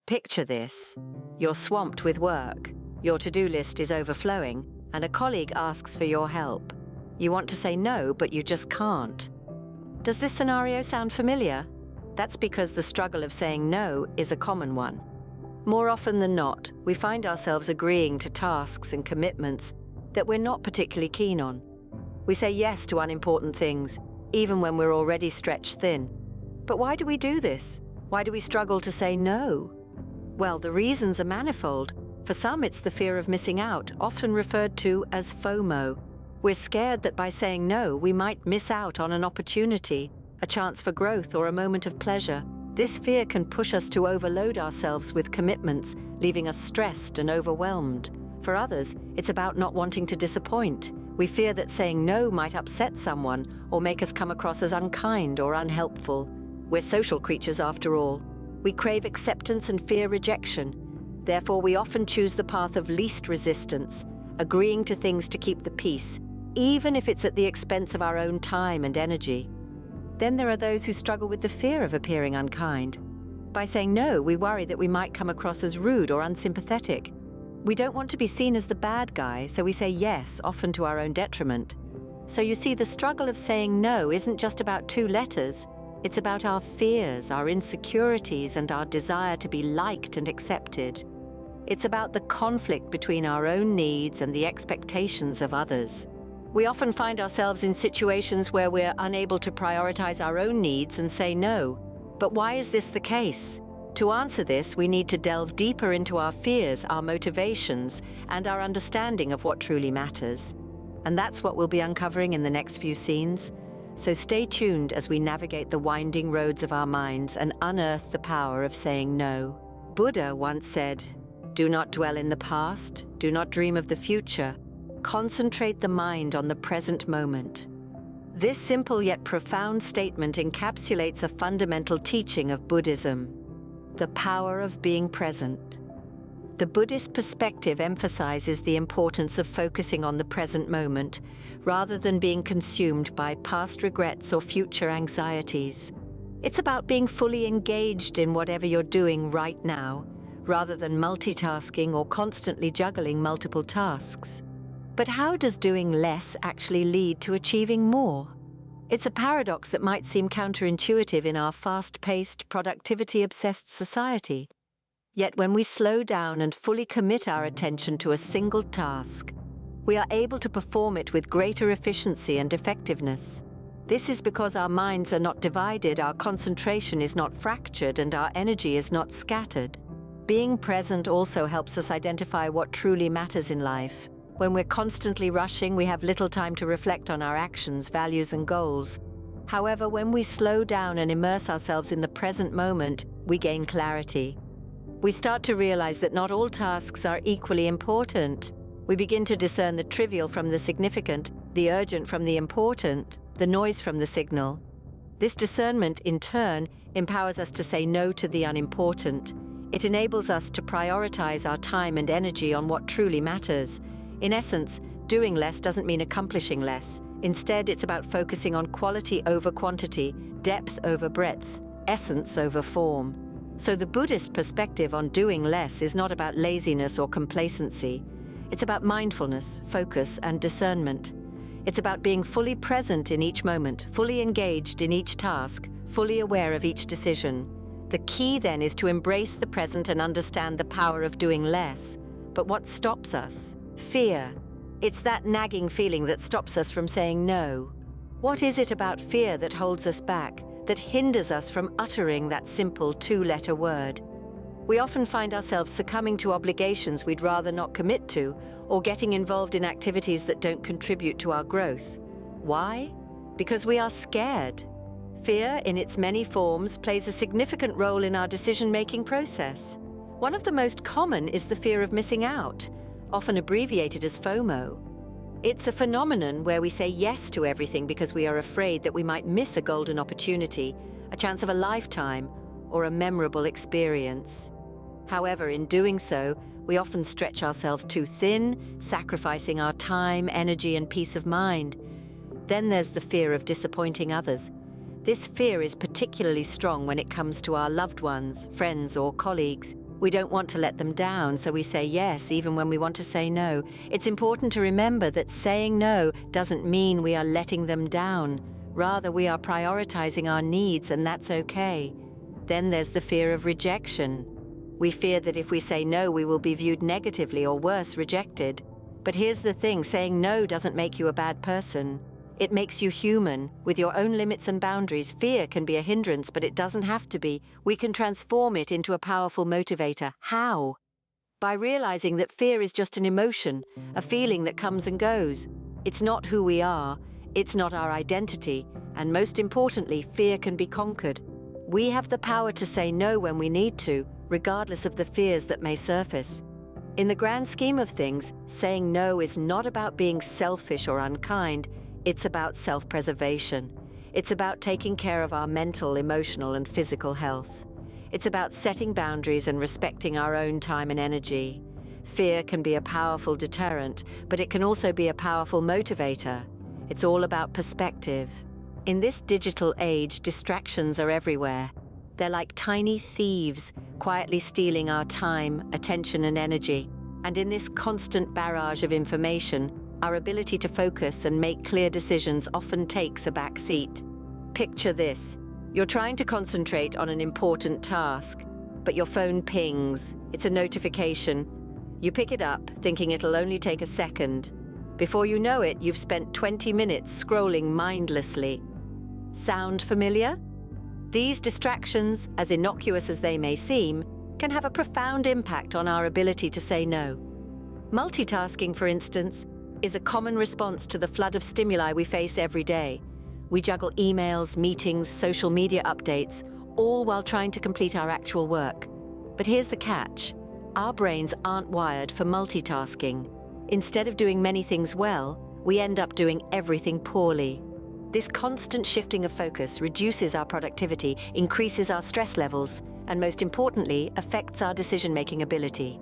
Picture this. You're swamped with work, your to-do list is overflowing, and a colleague asks for your help. You want to say no, but you just can't. Does this scenario sound familiar? That's because the struggle of saying no is a common one. More often than not, we find ourselves agreeing to tasks and commitments that we're not particularly keen on. We say yes to unimportant things, even when we're already stretched thin. But why do we do this? Why do we struggle to say no? Well, the reasons are manifold. For some, it's the fear of missing out, often referred to as FOMO. We're scared that by saying no, we might miss out on an opportunity, a chance for growth, or a moment of pleasure. This fear can push us to overload ourselves with commitments, leaving us stressed and overwhelmed. For others, it's about not wanting to disappoint. We fear that saying no might upset someone or make us come across as unkind or unhelpful. We're social creatures after all. We crave acceptance and fear rejection. Therefore, we often choose the path of least resistance, agreeing to things to keep the peace, even if it's at the expense of our own time and energy. Then there are those who struggle with the fear of appearing unkind. By saying no, we worry that we might come across as rude or unsympathetic. We don't want to be seen as the bad guy, so we say yes, often to our own detriment. So you see, the struggle of saying no isn't just about two letters. It's about our fears, our insecurities, and our desire to be liked and accepted. It's about the conflict between our own needs and the expectations of others. We often find ourselves in situations where we're unable to prioritize our own needs and say no. But why is this the case? To answer this, we need to delve deeper into our fears, our motivations, and our understanding of what truly matters. And that's what we'll be uncovering in the next few scenes. So stay tuned as we navigate the winding roads of our minds and unearth the power of saying no. Buddha once said, "Do not dwell in the past, do not dream of the future. Concentrate the mind on the present moment." This simple yet profound statement encapsulates a fundamental teaching of Buddhism: the power of being present. The Buddhist perspective emphasizes the importance of focusing on the present moment, rather than being consumed by past regrets or future anxieties. It's about being fully engaged in whatever you're doing right now, rather than multitasking or constantly juggling multiple tasks. But how does doing less actually lead to achieving more? It's a paradox that might seem counterintuitive in our fast-paced, productivity-obsessed society. Yet when we slow down and fully commit our attention to a single task, we are able to perform it with greater efficiency and effectiveness. This is because our minds are not divided, our concentration is not fractured, and our energy is not scattered. Being present also helps us identify what truly matters in life. When we're constantly rushing, we have little time to reflect on our actions, values, and goals. However, when we slow down and immerse ourselves in the present moment, we gain clarity. We start to realize that not all tasks are equally important. We begin to discern the trivial from the significant, the urgent from the important, the noise from the signal. This discernment, in turn, empowers us to say no to the unimportant. It enables us to prioritize our time and energy on what truly matters. In essence, doing less doesn't mean accomplishing less. Instead, it's about focusing on quality over quantity, depth over breadth, essence over form. So the Buddhist perspective on doing less is not about laziness or complacency. It's about mindfulness, focus, and discernment. It's about being fully present in each moment, fully engaged in each task, fully aware of each decision. The key then is to embrace the present and understand the power of doing less. But what stops us? Fear. It's that nagging feeling that stops us from saying no. What is it about fear that holds us back, that hinders us from uttering that simple two-letter word? We often find ourselves succumbing to obligations we'd rather not commit to, or getting involved in activities that don't contribute to our growth. Why? Because we are scared. Fear, in its many forms, plays a significant role in our decision-making process. One of the most common is the fear of missing out, often abbreviated as FOMO. It's a phenomenon where we say yes to everything because we are afraid that we might miss a golden opportunity, a chance of a lifetime, or a memorable experience. However, in doing so, we often stretch ourselves too thin, sacrificing our time, energy, and peace of mind. Then there's the fear of disappointing others. This fear is particularly strong when it comes to our loved ones, friends, or colleagues. We don't want to let them down, so we say yes even when we want to say no. It's important to remember that saying no doesn't mean we are letting them down. Rather, we are prioritizing our needs, and that's okay. Then there's the fear of rejection. We fear that if we say no, we will be viewed negatively or worse, rejected. But here's the thing, saying no doesn't make you a bad person. It makes you human, with your own limits and boundaries. Fear can be a hindrance, but it doesn't have to be. We can transform it into a powerful motivator. How? By realizing that fear is just an emotion, a feeling that comes and goes. It's not who we are, it's not our identity, and most importantly, fear can be conquered. We have the power to say no when we need to, regardless of the fears that may surface. In the grand scheme of things, saying no is not about being selfish or unkind. It's about self-preservation. It's about taking care of our mental, emotional, and physical health. It's about setting boundaries and respecting our own time and energy. Fear can be a powerful deterrent, but it can also be a powerful motivator. It's all about perspective. In this digital age, distractions are everywhere. They're like tiny thieves, quietly stealing our time, attention, and energy. And in this constant barrage of information, our ability to focus and make clear decisions often takes a back seat. Picture this. You're trying to concentrate on an important task, but your phone pings. It's a notification. You pick it up, thinking it'll only take a second. Before you know it, you've spent 20 minutes scrolling mindlessly. Sound familiar? These distractions, as innocuous as they may seem, can have a profound impact on our ability to say no. Multitasking, for instance, is a common response to the flood of stimuli we face every day. We juggle emails, meetings, social media updates, all while trying to complete our actual work. But here's the catch. Our brains aren't wired for multitasking. Instead of doing many things well, we end up doing everything poorly. This constant shifting of focus reduces our productivity, increases our stress levels, and most importantly, affects our decision-making ability.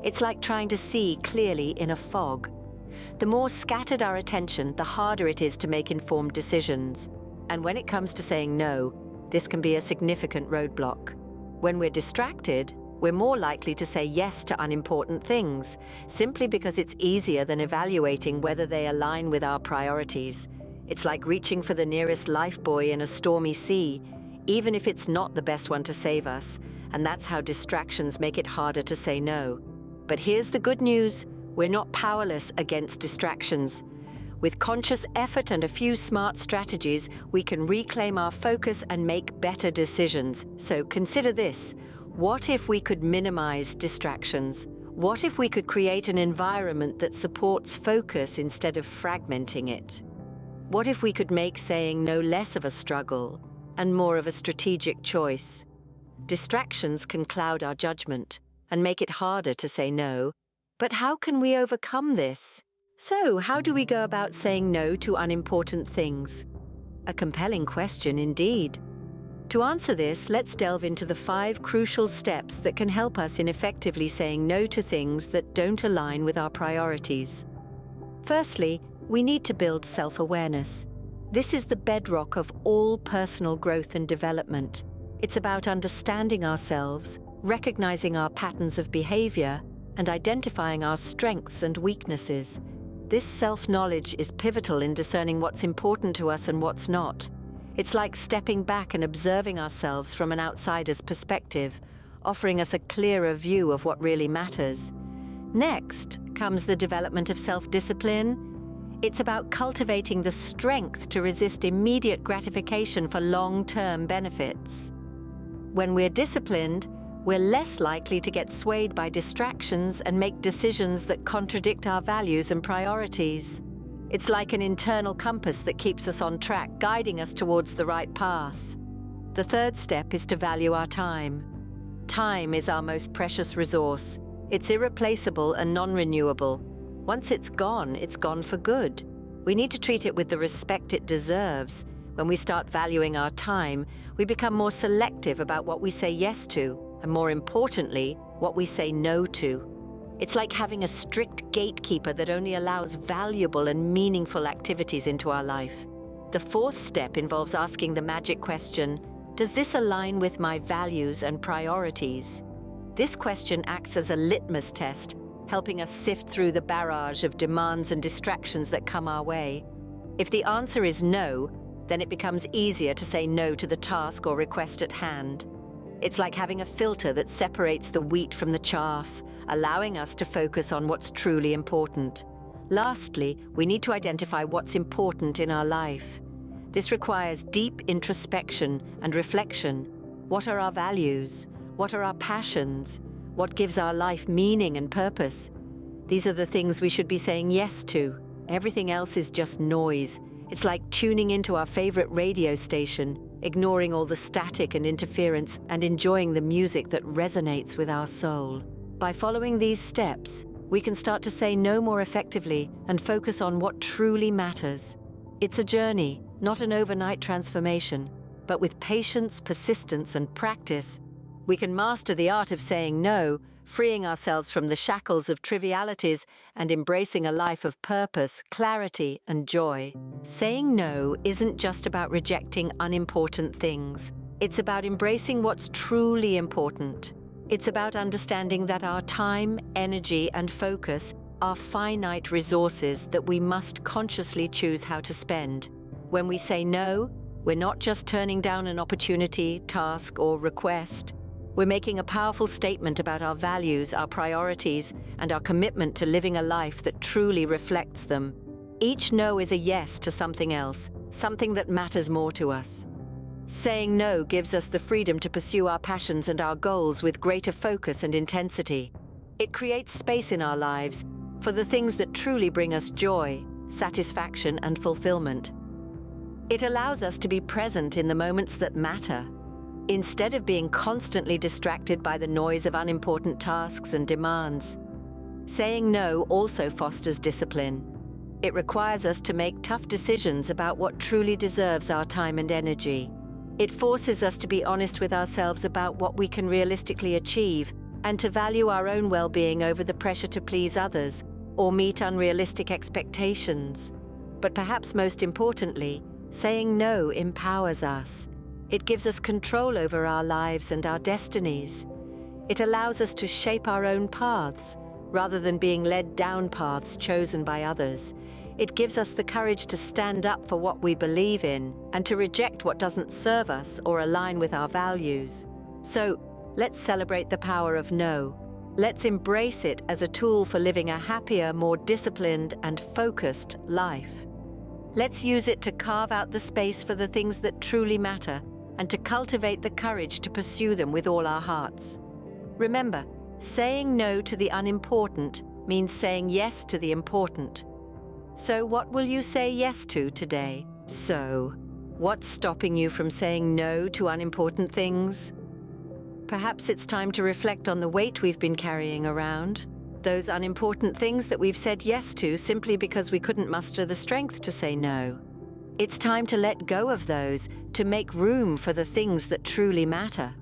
It's like trying to see clearly in a fog. The more scattered our attention, the harder it is to make informed decisions. And when it comes to saying no, this can be a significant roadblock. When we're distracted, we're more likely to say yes to unimportant things, simply because it's easier than evaluating whether they align with our priorities. It's like reaching for the nearest lifebuoy in a stormy sea, even if it's not the best one to save us, and that's how distractions make it harder to say no. But here's the good news. We're not powerless against distractions. With conscious effort and a few smart strategies, we can reclaim our focus and make better decisions. So consider this. What if we could minimize distractions? What if we could create an environment that supports focus instead of fragmenting it? What if we could make saying no less of a struggle and more of a strategic choice? Distractions can cloud our judgment and make it harder to say no. But how can we overcome this? So, how do we go about saying no to unimportant things? A compelling question indeed. To answer this, let's delve into the 5 crucial steps that can help us in effectively saying no to things that don't align with our priorities. Firstly, we need to build self-awareness. This is the bedrock of all personal growth and development. It's about understanding ourselves, recognizing our patterns of behavior, and identifying our strengths and weaknesses. This self-knowledge is pivotal in discerning what's important to us and what's not. It's like stepping back and observing ourselves from an outsider's perspective, offering us a clearer view of what really matters. Next comes the development of self-discipline. It's about cultivating the strength to resist immediate gratification for long-term benefits. When we're disciplined, we're less likely to get swayed by distractions and make decisions that contradict our values and priorities. It's like an internal compass that keeps us on track, guiding us towards the right path. The third step is to value our time. Time is our most precious resource. It's irreplaceable and non-renewable. Once it's gone for good. We need to treat it with the respect it deserves. When we start valuing our time, we become more selective about what we say yes to, and more importantly, what we say no to. It's like having a strict gatekeeper that only allows valuable and meaningful activities into our life. The fourth step involves asking the magic question, does this align with my values and priorities? This question acts as a litmus test, helping us sift through the barrage of demands and distractions that come our way. If the answer is no, then it becomes easier to say no to the task or request at hand. It's like having a filter that separates the wheat from the chaff, allowing us to focus on what's truly important. Lastly, we need to identify what's important in our life. This requires deep introspection and reflection. What are our values? What are our passions? What gives our life meaning and purpose? These are the things we should be saying yes to. Everything else is just noise. It's like tuning into our favorite radio station, ignoring all the static and interference, and enjoying the music that resonates with our soul. By following these steps, we can start to say no more effectively and focus on what truly matters. It's a journey, not an overnight transformation, but with patience, persistence, and practice, we can master the art of saying no, freeing ourselves from the shackles of trivialities and embracing a life of purpose, clarity, and joy. Saying no isn't just about rejecting unimportant things. It's about embracing what's truly important. It's about understanding that our time, energy, and focus are finite resources that we must consciously choose how to spend. When we say no, we're not just turning down an opportunity, task, or request. We're making a powerful statement about our values, our priorities, and our commitment to living a life that truly reflects them. Each no is a yes to something else, something that matters more to us. Saying no gives us the freedom to pursue our passions and our goals with greater focus and intensity. It creates space in our lives for the things that truly bring us joy, satisfaction, and fulfillment. It allows us to be present in the moments that matter, instead of being constantly distracted by the noise of unimportant tasks and demands. Saying no also fosters discipline. It requires us to make tough decisions about what truly deserves our time and energy. It forces us to be honest with ourselves about what we can realistically achieve and to value our own well-being over the pressure to please others or meet unrealistic expectations. But perhaps most importantly, saying no empowers us. It gives us control over our lives and our destinies. It allows us to shape our own paths, rather than being led down paths chosen by others. It gives us the courage to stand up for what we believe in and to reject what doesn't serve us or align with our values. So, let's celebrate the power of no. Let's embrace it as a tool for living a happier, more disciplined and focused life. Let's use it to carve out the space for the things that truly matter and to cultivate the courage to pursue them with all our hearts. Remember, saying no to the unimportant means saying yes to the important. So what will you say yes to today? So, what's stopping you from saying no to unimportant things? Perhaps it's time to reflect on the weight we've been carrying around, those unimportant things that we've said yes to simply because we couldn't muster the strength to say no. It's time to let go of those, to make room for the things that truly matter.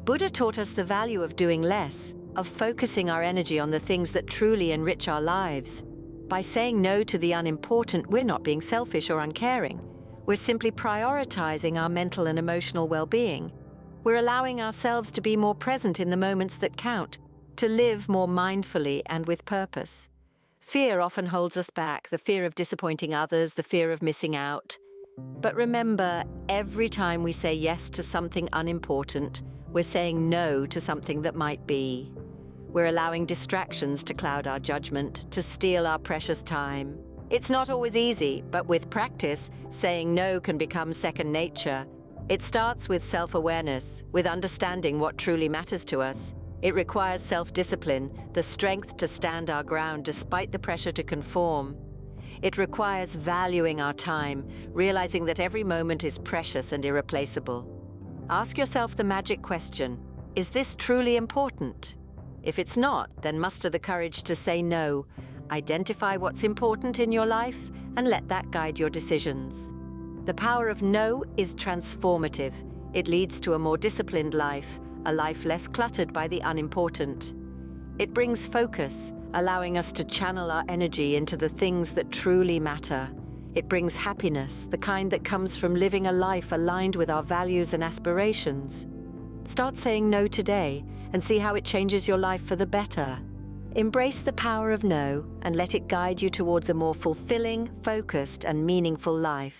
Buddha taught us the value of doing less, of focusing our energy on the things that truly enrich our lives. By saying no to the unimportant, we're not being selfish or uncaring. We're simply prioritizing our mental and emotional well-being. We're allowing ourselves to be more present in the moments that count, to live more mindfully and with purpose. Fear often holds us back, the fear of disappointing others, the fear of missing out. But remember, every time we say yes to something unimportant, we're saying no to something that might be. We're allowing distractions to cloud our judgment, to steal our precious time. It's not always easy, but with practice, saying no can become second nature. It starts with self-awareness, with understanding what truly matters to us. It requires self-discipline, the strength to stand our ground despite the pressure to conform. It requires valuing our time, realizing that every moment is precious and irreplaceable. Ask yourself the magic question, is this truly important? If it's not, then muster the courage to say no. Identify what's important in your life and let that guide your decisions. The power of no is transformative. It leads to a more disciplined life, a life less cluttered by the unimportant. It brings focus, allowing us to channel our energy into the things that truly matter. It brings happiness, the kind that comes from living a life aligned with our values and aspirations. Start saying no today and see how it changes your life for the better. Embrace the power of no and let it guide you towards a more fulfilling, focused, and meaningful life.